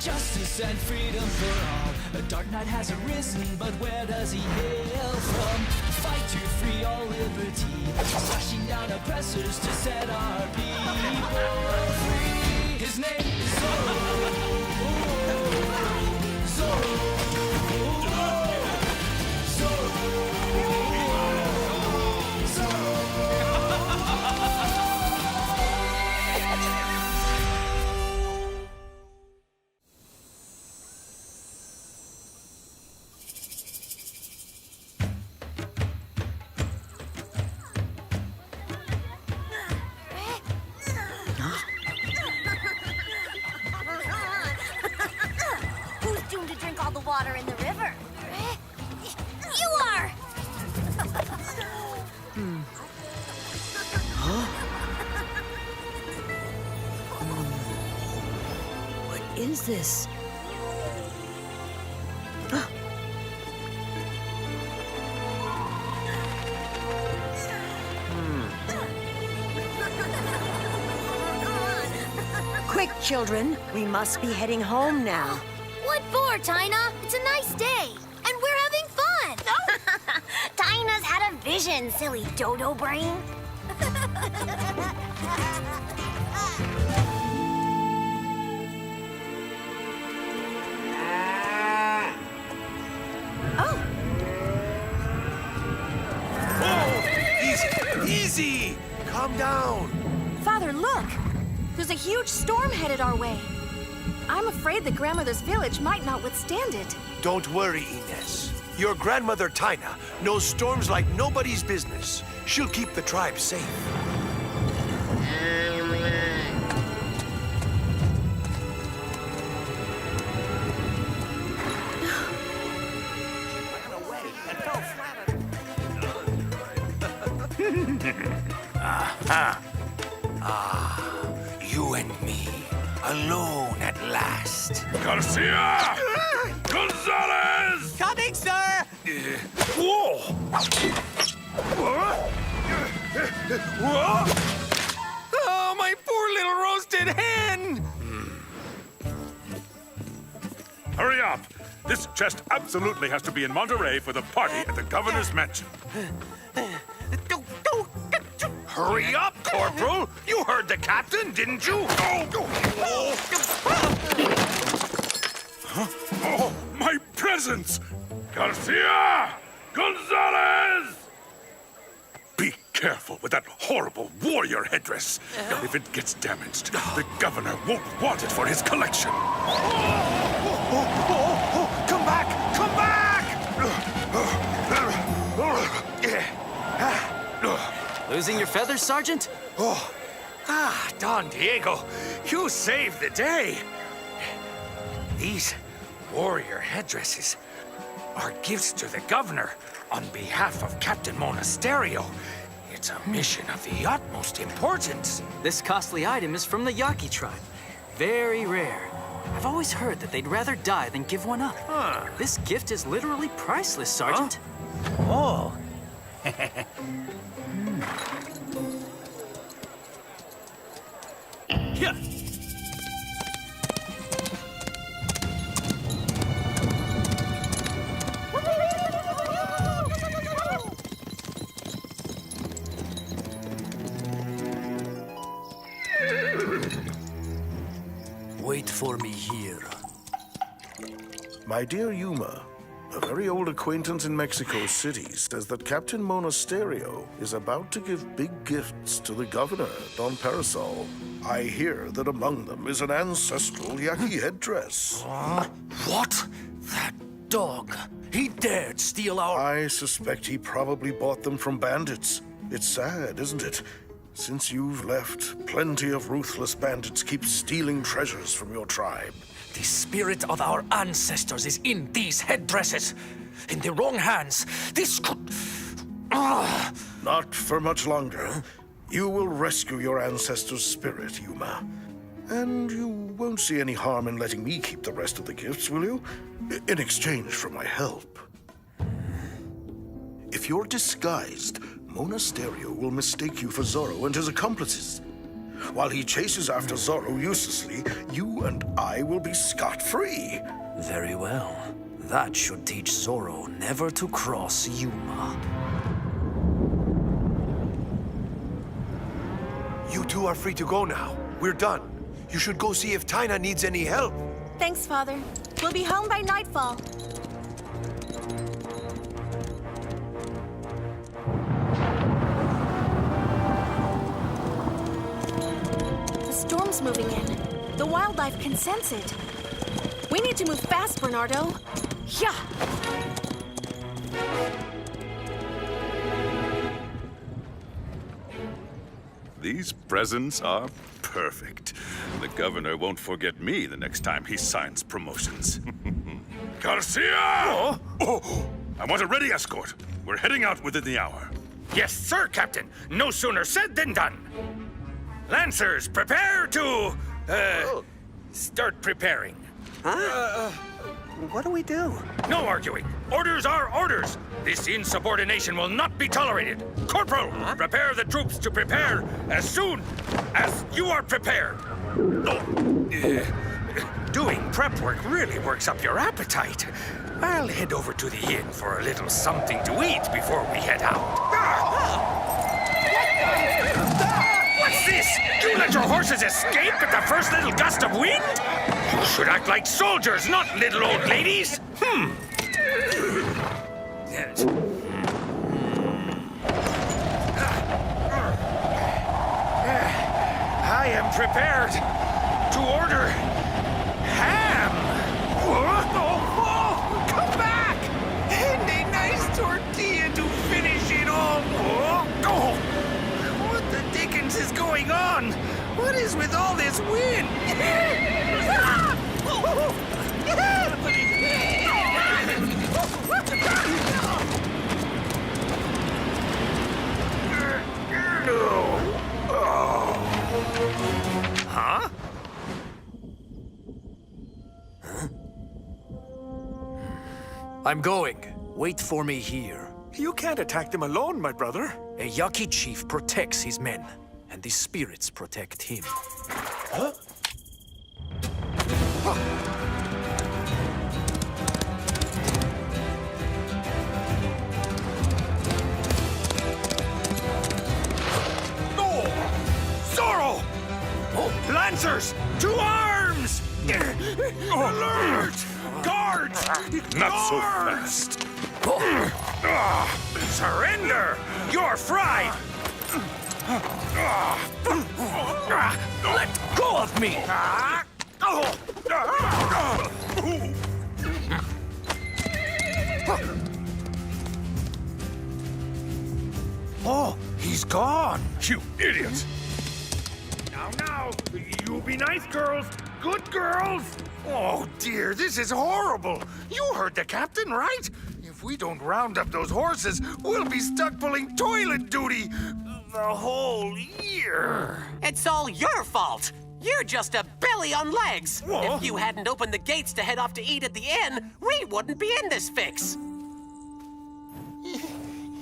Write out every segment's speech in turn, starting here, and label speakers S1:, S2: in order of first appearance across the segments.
S1: Justice and freedom for all. A dark knight has arisen, but where does he hail from? Fight to free all liberty, slashing down oppressors to set our people free. His name is Zorro. Zorro.
S2: Who's doomed to drink all the water in the river? You are!
S3: What is this? Quick, children. We must be heading home now.
S2: What for, Tina? It's a nice day, and we're having fun! Tina's had a vision, silly dodo brain.
S3: Oh,
S4: Whoa! Easy! Calm down.
S5: Father, look! There's a huge storm headed our way. I'm afraid the grandmother's village might not withstand it.
S4: Don't worry, Ines. Your grandmother, Tina, knows storms like nobody's business. She'll keep the tribe safe. You and me, alone at last.
S6: Garcia! Gonzalez!
S7: Coming, sir!
S4: Whoa!
S7: Oh, my poor little roasted hen!
S6: Hurry up! This chest absolutely has to be in Monterey for the party at the governor's mansion.
S4: Hurry up, Corporal! You heard the captain, didn't you?
S6: Oh, my presents! Garcia! Gonzalez! Be careful with that horrible warrior headdress. If it gets damaged, the governor won't want it for his collection.
S4: Come back! Come back!
S7: Losing your feathers, Sergeant?
S4: Don Diego, you saved the day. These warrior headdresses are gifts to the governor on behalf of Captain Monasterio. It's a mission of the utmost importance.
S7: This costly item is from the Yaqui tribe. Very rare. I've always heard that they'd rather die than give one up. This gift is literally priceless, Sergeant.
S4: Oh.
S7: Here.
S1: Wait for me here.
S8: My dear Yuma, a very old acquaintance in Mexico City says that Captain Monasterio is about to give big gifts to the governor, Don Parasol. I hear that among them is an ancestral Yaqui headdress.
S1: What? That dog. He dared steal our...
S8: I suspect he probably bought them from bandits. It's sad, isn't it? Since you've left, plenty of ruthless bandits keep stealing treasures from your tribe.
S1: The spirit of our ancestors is in these headdresses. In the wrong hands, this could...
S8: Not for much longer. You will rescue your ancestors' spirit, Yuma. And you won't see any harm in letting me keep the rest of the gifts, will you? In exchange for my help. If you're disguised, Monasterio will mistake you for Zorro and his accomplices. While he chases after Zorro uselessly, you and I will be scot-free.
S9: Very well. That should teach Zorro never to cross Yuma.
S10: You two are free to go now. We're done. You should go see if Taina needs any help.
S5: Thanks, Father. We'll be home by nightfall. The storm's moving in. The wildlife can sense it. We need to move fast, Bernardo. Yeah!
S6: These presents are perfect. The governor won't forget me the next time he signs promotions. Garcia! Oh, I want a ready escort. We're heading out within the hour.
S4: Yes, sir, Captain. No sooner said than done. Lancers, prepare to, start preparing.
S3: What do we do?
S4: No arguing. Orders are orders. This insubordination will not be tolerated. Corporal, prepare the troops to prepare as soon as you are prepared. Doing prep work really works up your appetite. I'll head over to the inn for a little something to eat before we head out. What's this? You let your horses escape at the first little gust of wind? You should act like soldiers, not little old ladies. Yes. I am prepared to order ham. Oh, come back! And a nice tortilla to finish it all. Oh, what the dickens is going on? What is with all this wind? Huh?
S9: I'm going. Wait for me here.
S10: You can't attack them alone, my brother.
S9: A Yaqui chief protects his men, and the spirits protect him.
S10: Huh?
S4: No! Zorro! Lancers, to arms! Alert! Guards!
S6: Not so
S4: Guards!
S6: fast.
S4: Surrender! You're fried!
S9: Let go of me!
S4: Oh, he's gone!
S6: You idiot!
S4: Now, you be nice girls, good girls! Oh dear, this is horrible! You heard the captain, right? If we don't round up those horses, we'll be stuck pulling toilet duty the whole year.
S11: It's all your fault. You're just a belly on legs.
S4: Whoa.
S11: If you hadn't opened the gates to head off to eat at the inn, we wouldn't be in this fix.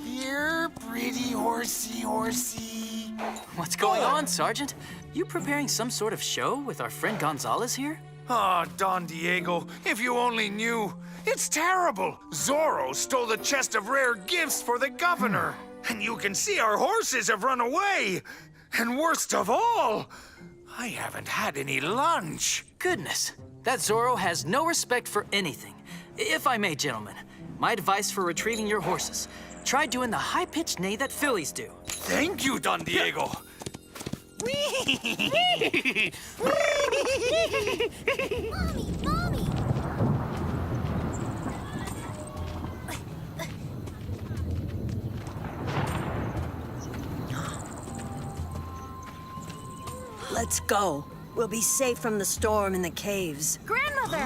S4: Here, pretty horsey.
S7: What's going on, Sergeant? You preparing some sort of show with our friend Gonzalez here?
S4: Ah, Don Diego, if you only knew. It's terrible. Zorro stole the chest of rare gifts for the governor. And you can see our horses have run away. And worst of all, I haven't had any lunch.
S7: Goodness, that Zorro has no respect for anything. If I may, gentlemen, my advice for retrieving your horses, try doing the high-pitched neigh that fillies do.
S4: Thank you, Don Diego.
S2: Mommy!
S3: Let's go. We'll be safe from the storm in the caves.
S5: Grandmother!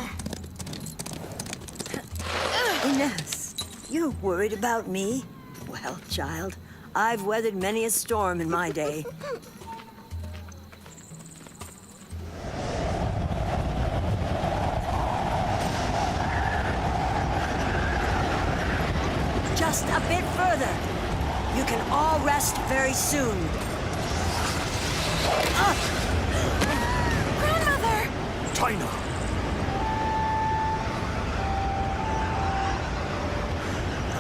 S3: Ines, you're worried about me? Well, child, I've weathered many a storm in my day. Just a bit further. You can all rest very soon.
S5: Grandmother!
S9: Taina!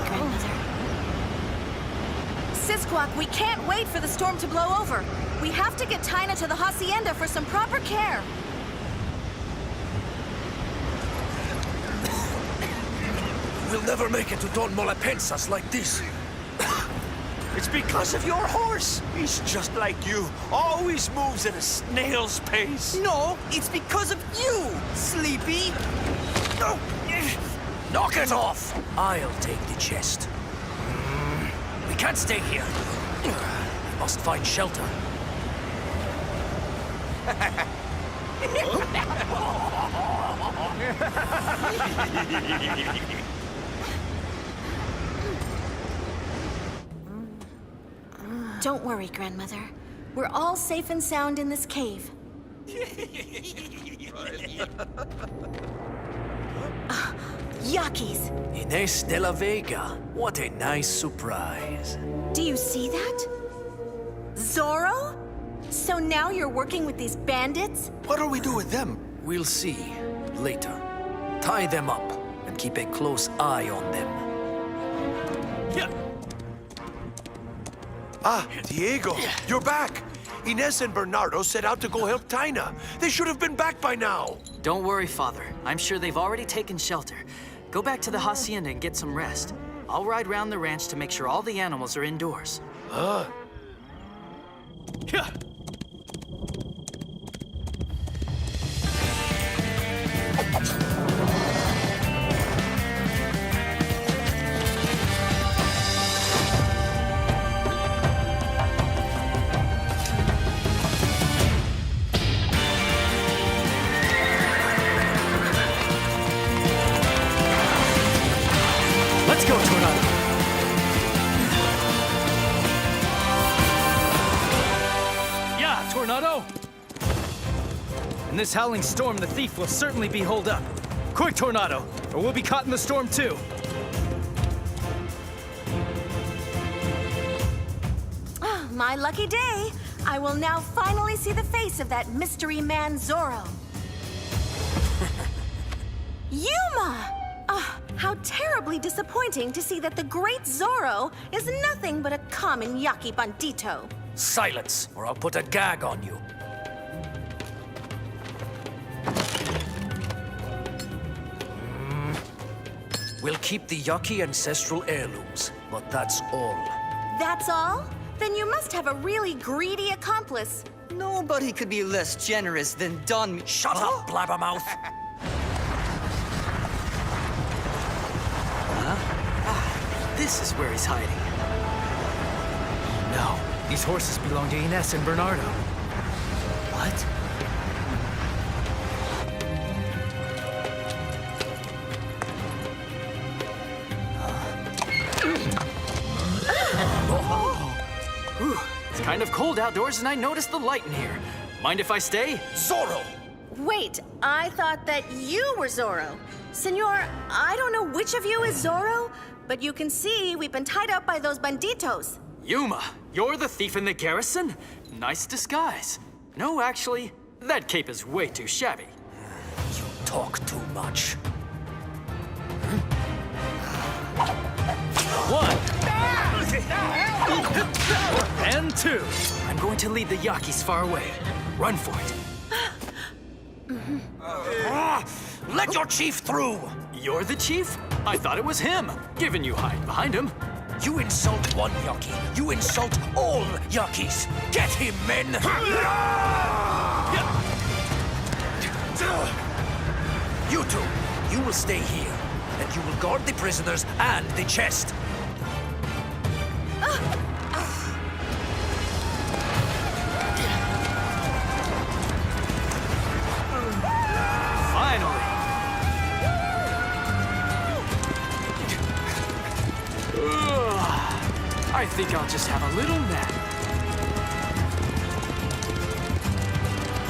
S5: Grandmother. Sisquak, we can't wait for the storm to blow over. We have to get Taina to the hacienda for some proper care.
S9: We'll never make it to Don Molapensas like this.
S4: It's because of your horse. He's just like you. Always moves at a snail's pace.
S9: No, it's because of you, Sleepy. Knock it off! I'll take the chest. We can't stay here. We must find shelter.
S5: Don't worry, Grandmother. We're all safe and sound in this cave. Yakis!
S9: Inés de la Vega. What a nice surprise.
S5: Do you see that? Zorro? So now you're working with these bandits?
S10: What do we do with them?
S9: We'll see later. Tie them up and keep a close eye on them.
S10: Ah, Diego, you're back. Ines and Bernardo set out to go help Taina. They should have been back by now.
S7: Don't worry, Father. I'm sure they've already taken shelter. Go back to the hacienda and get some rest. I'll ride round the ranch to make sure all the animals are indoors.
S1: Let's go, Tornado! Yeah, Tornado! In this howling storm, the thief will certainly be holed up. Quick, Tornado, or we'll be caught in the storm too.
S5: My lucky day. I will now finally see the face of that mystery man Zorro. Yuma! How terribly disappointing to see that the great Zorro is nothing but a common Yaqui bandito.
S9: Silence, or I'll put a gag on you. We'll keep the Yaqui ancestral heirlooms, but that's all.
S5: That's all? Then you must have a really greedy accomplice.
S12: Nobody could be less generous than Don...
S9: Shut up, blabbermouth!
S7: This is where he's hiding.
S1: No, these horses belong to Ines and Bernardo.
S12: What?
S7: It's kind of cold outdoors and I noticed the light in here. Mind if I stay?
S9: Zorro!
S5: Wait, I thought that you were Zorro. Senor, I don't know which of you is Zorro, but you can see we've been tied up by those banditos.
S7: Yuma, you're the thief in the garrison? Nice disguise. No, actually, that cape is way too shabby.
S9: You talk too much.
S1: One. And two.
S7: I'm going to lead the Yakis far away. Run for it.
S9: Let your chief through!
S7: You're the chief? I thought it was him, given you hide behind him.
S9: You insult one Yaqui, you insult all Yakis! Get him, men! You two, you will stay here, and you will guard the prisoners and the chest.
S7: Finally! I think I'll just have a little nap.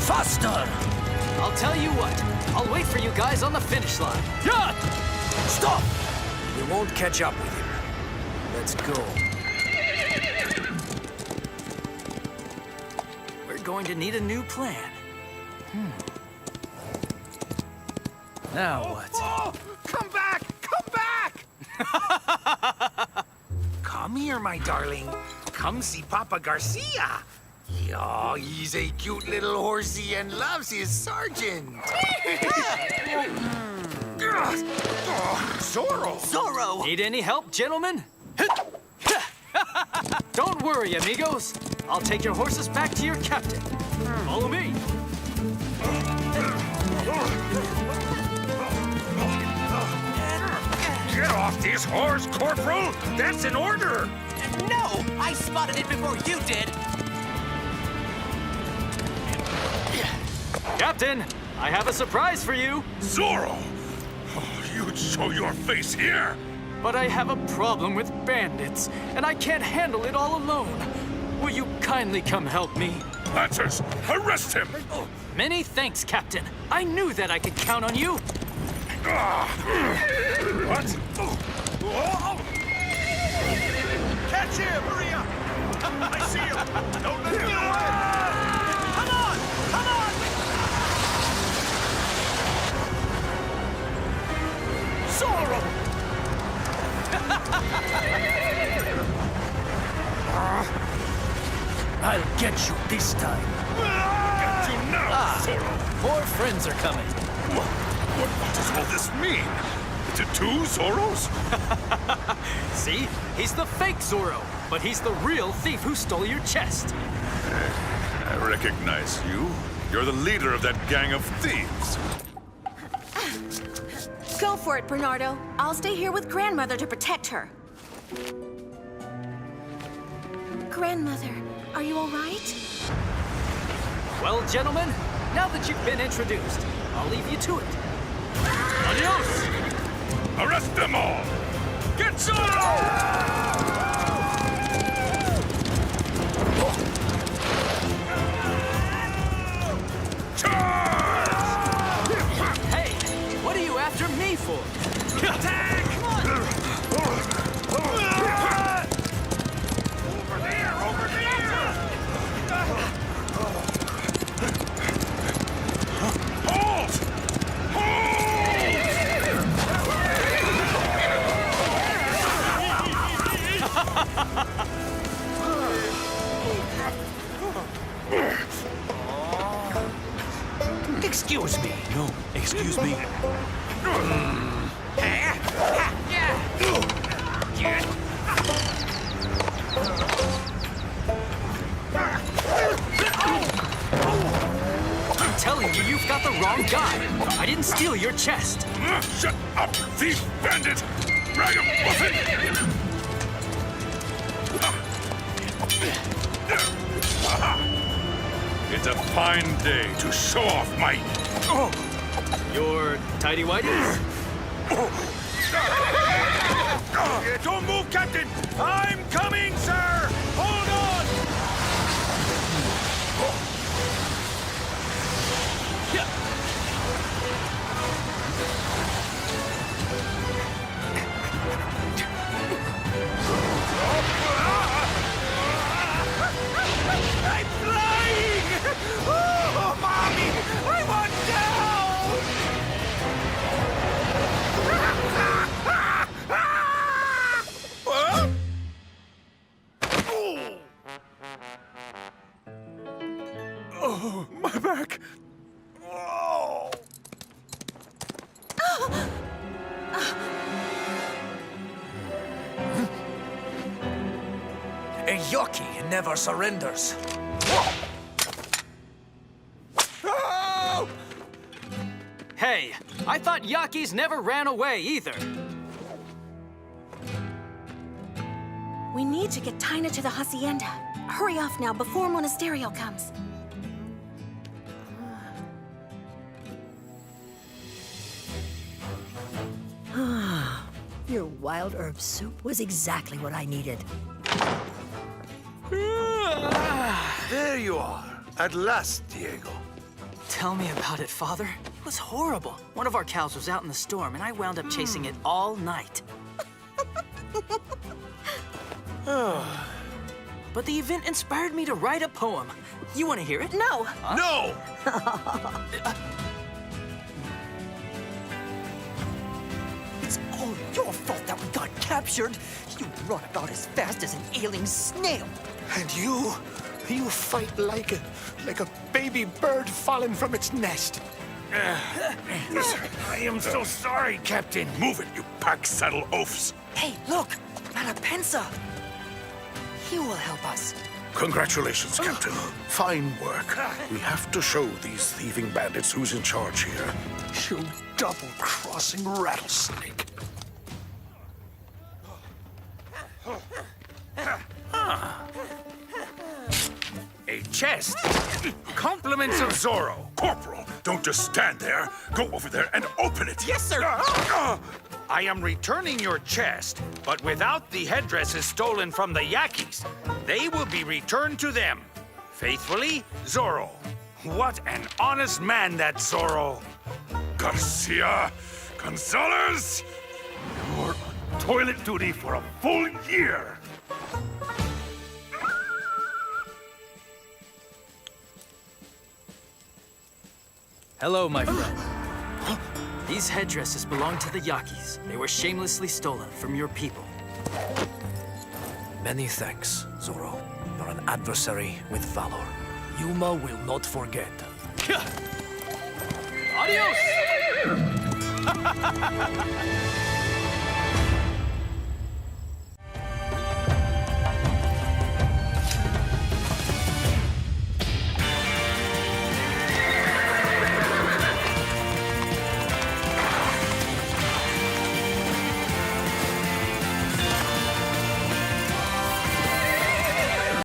S9: Faster!
S7: I'll tell you what. I'll wait for you guys on the finish line.
S1: Yeah!
S9: Stop! We won't catch up with him. Let's go.
S7: We're going to need a new plan. Now what?
S4: Oh, come back! Come back! Come here, my darling. Come see Papa Garcia. Oh, he's a cute little horsey and loves his sergeant. Zorro!
S11: Zorro!
S7: Need any help, gentlemen? Don't worry, amigos. I'll take your horses back to your captain. Follow me.
S4: Get off this horse, Corporal! That's an order!
S11: No! I spotted it before you did!
S7: Captain, I have a surprise for you.
S6: Zorro! Oh, you'd show your face here!
S7: But I have a problem with bandits, and I can't handle it all alone. Will you kindly come help me?
S6: Lancers, arrest him!
S7: Many thanks, Captain. I knew that I could count on you.
S6: What?
S10: Catch him! Hurry up! I see him! Don't let him get away! Come on! Come on!
S11: Zorro!
S9: I'll get you this time.
S6: Get you now, Zorro!
S9: More friends are coming.
S6: What does all this mean? Is it two Zorros?
S7: See? He's the fake Zorro, but he's the real thief who stole your chest.
S6: I recognize you. You're the leader of that gang of thieves.
S5: Go for it, Bernardo. I'll stay here with Grandmother to protect her. Grandmother, are you all right?
S7: Well, gentlemen, now that you've been introduced, I'll leave you to it. Adios!
S6: Arrest them all! Get Zorro!
S7: Hey, what are you after me for?
S4: Attack!
S6: Over there! Over there! Halt!
S9: Excuse me. No, excuse me.
S7: I'm telling you, you've got the wrong guy. I didn't steal your chest.
S6: Shut up, thief bandit! Ragamuffin! It's a fine day to show off my...
S7: Your tidy-whities?
S4: Don't move, Captain! I'm coming, sir! Hold on! I'm flying! Oh, Mommy! I want
S6: Oh, my back! Oh.
S9: A Yorkie never surrenders.
S7: Hey, I thought Yakis never ran away either.
S5: We need to get Tina to the hacienda. Hurry off now before Monasterio comes.
S3: Your wild herb soup was exactly what I needed.
S10: There you are. At last, Diego.
S7: Tell me about it, Father. It was horrible. One of our cows was out in the storm, and I wound up chasing it all night. but the event inspired me to write a poem. You want to hear it?
S5: No.
S6: No!
S12: It's all your fault that we got captured. You run about as fast as an ailing snail.
S10: And you fight like a baby bird fallen from its nest.
S4: I am so sorry, Captain.
S6: Move it, you pack-saddle oafs!
S12: Hey, look! Malapensa! He will help us.
S8: Congratulations, Captain. Fine work. We have to show these thieving bandits who's in charge here.
S10: You double-crossing rattlesnake.
S4: A chest. Compliments of Zorro.
S6: Corporal, don't just stand there. Go over there and open it.
S11: Yes, sir.
S4: I am returning your chest, but without the headdresses stolen from the Yakis. They will be returned to them. Faithfully, Zorro. What an honest man that Zorro.
S6: Garcia, Gonzalez, you're on toilet duty for a full year.
S7: Hello, my friend. These headdresses belong to the Yakis. They were shamelessly stolen from your people.
S9: Many thanks, Zorro. You're an adversary with valor. Yuma will not forget.
S7: Adios!